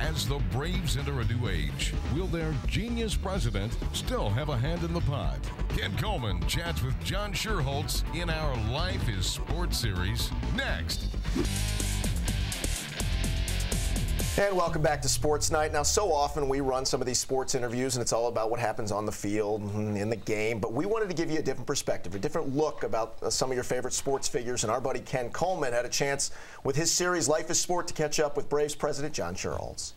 As the Braves enter a new age, will their genius president still have a hand in the pot? Ken Coleman chats with John Schuerholz in our Life is Sports series next. And welcome back to Sports Night. Now, so often we run some of these sports interviews, and it's all about what happens on the field and in the game. But we wanted to give you a different perspective, a different look about some of your favorite sports figures. And our buddy Ken Coleman had a chance with his series Life is Sport to catch up with Braves president John Schuerholz.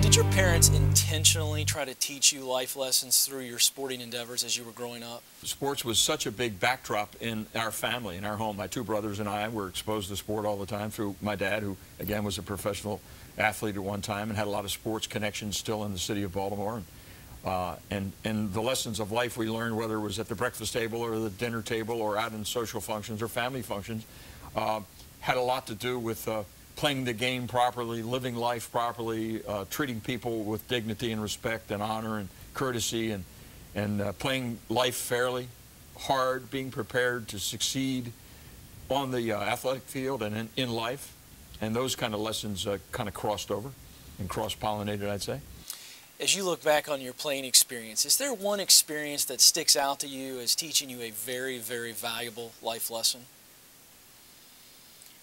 Did your parents intentionally try to teach you life lessons through your sporting endeavors as you were growing up? Sports was such a big backdrop in our family, in our home. My two brothers and I were exposed to sport all the time through my dad, who, again, was a professional athlete at one time and had a lot of sports connections still in the city of Baltimore. And the lessons of life we learned, whether it was at the breakfast table or the dinner table or out in social functions or family functions, had a lot to do with playing the game properly, living life properly, treating people with dignity and respect and honor and courtesy, and playing life fairly, hard, being prepared to succeed on the athletic field and in life. And those kind of lessons kind of crossed over and cross-pollinated, I'd say. As you look back on your playing experience, is there one experience that sticks out to you as teaching you a very, very valuable life lesson?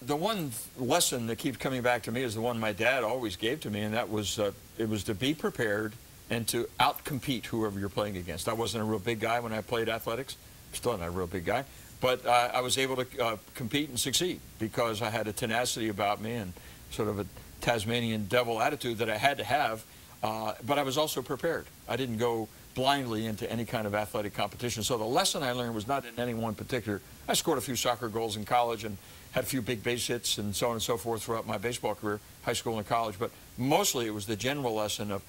The one lesson that keeps coming back to me is the one my dad always gave to me, and that was it was to be prepared and to out-compete whoever you're playing against. I wasn't a real big guy when I played athletics. I'm still not a real big guy. But I was able to compete and succeed because I had a tenacity about me and sort of a Tasmanian devil attitude that I had to have. But I was also prepared. I didn't go blindly into any kind of athletic competition. So the lesson I learned was not in any one particular. I scored a few soccer goals in college and had a few big base hits and so on and so forth throughout my baseball career, high school and college. But mostly it was the general lesson of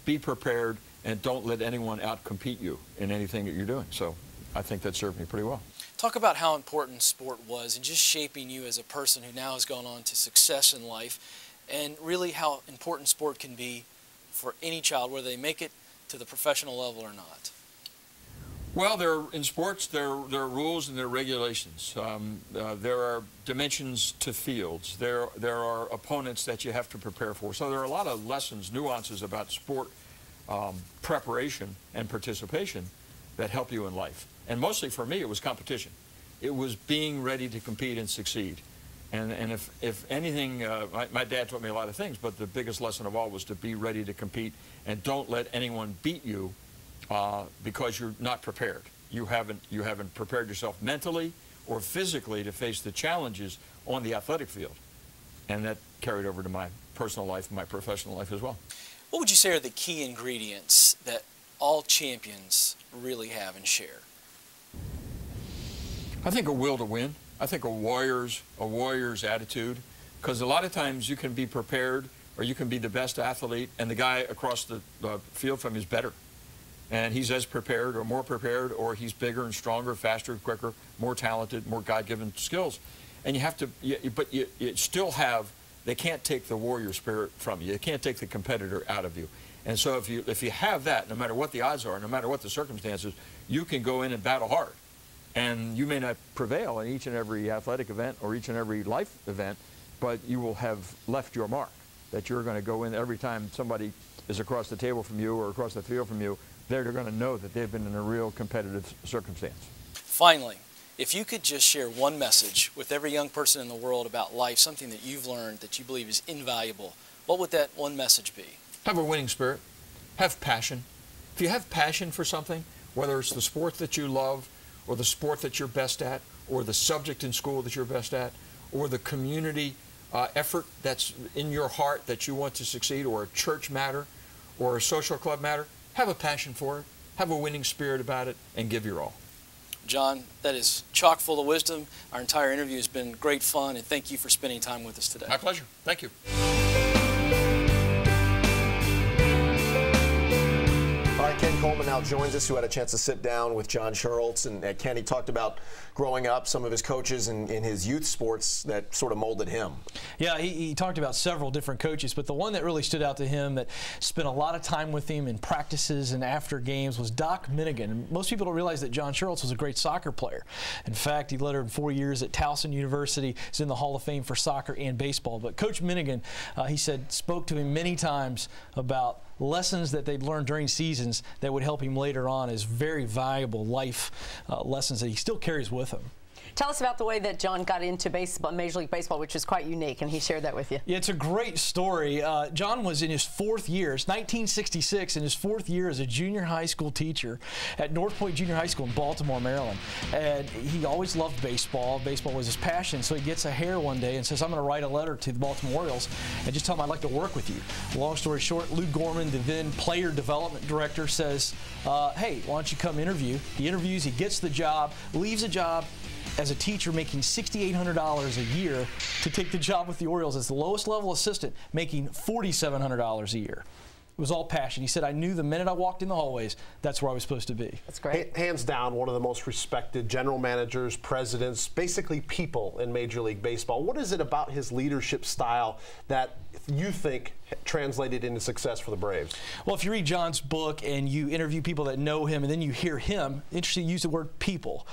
be prepared and don't let anyone out-compete you in anything that you're doing. So I think that served me pretty well. Talk about how important sport was in just shaping you as a person who now has gone on to success in life, and really how important sport can be for any child, whether they make it to the professional level or not. Well, in sports, there are rules and there are regulations. There are dimensions to fields. There are opponents that you have to prepare for. So there are a lot of lessons, nuances about sport preparation and participation that help you in life. And mostly for me, it was competition. It was being ready to compete and succeed. And if anything, my dad taught me a lot of things, but the biggest lesson of all was to be ready to compete and don't let anyone beat you because you're not prepared. You haven't prepared yourself mentally or physically to face the challenges on the athletic field. And that carried over to my personal life and my professional life as well. What would you say are the key ingredients that all champions really have and share? I think a will to win. I think a warrior's attitude, because a lot of times you can be prepared or you can be the best athlete and the guy across the field from you is better. And he's as prepared or more prepared, or he's bigger and stronger, faster, quicker, more talented, more God-given skills. And you have to, but you still have, they can't take the warrior spirit from you. They can't take the competitor out of you. And so if you have that, no matter what the odds are, no matter what the circumstances, you can go in and battle hard. And you may not prevail in each and every athletic event or each and every life event, but you will have left your mark, that you're going to go in every time somebody is across the table from you or across the field from you, they're going to know that they've been in a real competitive circumstance. Finally, if you could just share one message with every young person in the world about life, something that you've learned that you believe is invaluable, what would that one message be? Have a winning spirit. Have passion. If you have passion for something, whether it's the sport that you love, or the sport that you're best at, or the subject in school that you're best at, or the community effort that's in your heart that you want to succeed, or a church matter, or a social club matter, have a passion for it, have a winning spirit about it, and give your all. John, that is chock full of wisdom. Our entire interview has been great fun, and thank you for spending time with us today. My pleasure. Thank you. All right, Ken Ken Coleman now joins us, who had a chance to sit down with John Schuerholz. And Ken, he talked about growing up, some of his coaches in his youth sports that sort of molded him. Yeah, he talked about several different coaches, but the one that really stood out to him that spent a lot of time with him in practices and after games was Doc Minigan. And most people don't realize that John Schuerholz was a great soccer player. In fact, he lettered 4 years at Towson University. He's in the Hall of Fame for soccer and baseball. But Coach Minigan, he said, spoke to him many times about lessons that they'd learned during seasons that would help him later on as very valuable life lessons that he still carries with him. Tell us about the way that John got into baseball, Major League Baseball, which is quite unique, and he shared that with you. Yeah, it's a great story. John was in his 4th year, it's 1966, in his 4th year as a junior high school teacher at North Point Junior High School in Baltimore, Maryland. And he always loved baseball. Baseball was his passion, so he gets a hair one day and says, I'm going to write a letter to the Baltimore Orioles and just tell them I'd like to work with you. Long story short, Lou Gorman, the then player development director, says, hey, why don't you come interview? He interviews, he gets the job, leaves the job as a teacher making $6,800 a year to take the job with the Orioles as the lowest level assistant, making $4,700 a year. It was all passion. He said, I knew the minute I walked in the hallways, that's where I was supposed to be. That's great. Hands down, one of the most respected general managers, presidents, basically people in Major League Baseball. What is it about his leadership style that you think translated into success for the Braves? Well, if you read John's book and you interview people that know him and then you hear him, interesting to use the word people,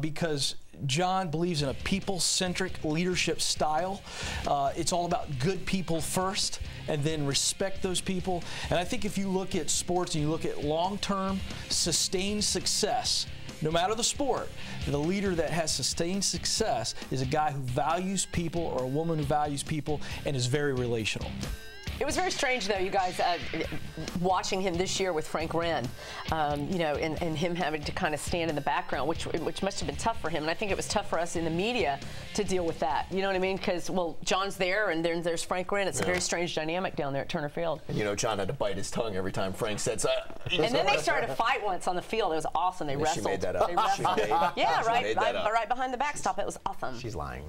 because John believes in a people-centric leadership style. It's all about good people first and then respect those people. And I think if you look at sports and you look at long-term, sustained success, no matter the sport, the leader that has sustained success is a guy who values people or a woman who values people and is very relational. It was very strange, though, you guys, watching him this year with Frank Wren, you know, and him having to kind of stand in the background, which must have been tough for him. And I think it was tough for us in the media to deal with that. You know what I mean? Because, well, John's there, and then there's Frank Wren. It's a very strange dynamic down there at Turner Field. And, you know, John had to bite his tongue every time Frank said so. And then they started to fight once on the field. It was awesome. They wrestled. She made that up. They wrestled. Yeah, right behind the backstop. It was awesome. She's lying.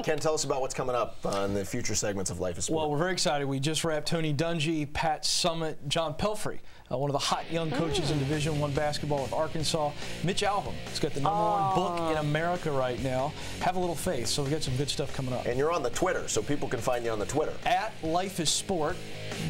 Ken, tell us about what's coming up in the future segments of Life is Sport. Well, we're very excited. We just wrapped Tony Dungy, Pat Summitt, John Pelfrey, one of the hot young coaches in Division I basketball with Arkansas. Mitch Albom has got the #1 book in America right now. Have a little faith. So we've got some good stuff coming up. And you're on the Twitter, so people can find you on the Twitter. At Life is Sport.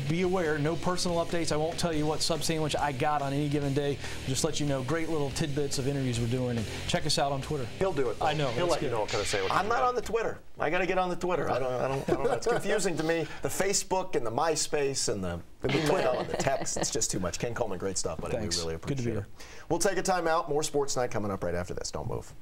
Be aware, no personal updates. I won't tell you what sub sandwich I got on any given day. We'll just let you know great little tidbits of interviews we're doing. And check us out on Twitter. He'll do it, though. I know. He'll let you know what kind of sandwich. I'm not on the Twitter. I got to get on the Twitter. I don't know. It's confusing to me. The Facebook and the MySpace and the email and the text. It's just too much. Ken Coleman, great stuff, buddy. Thanks. We really appreciate Good to be it. here. We'll take a time out. More Sports Night coming up right after this. Don't move.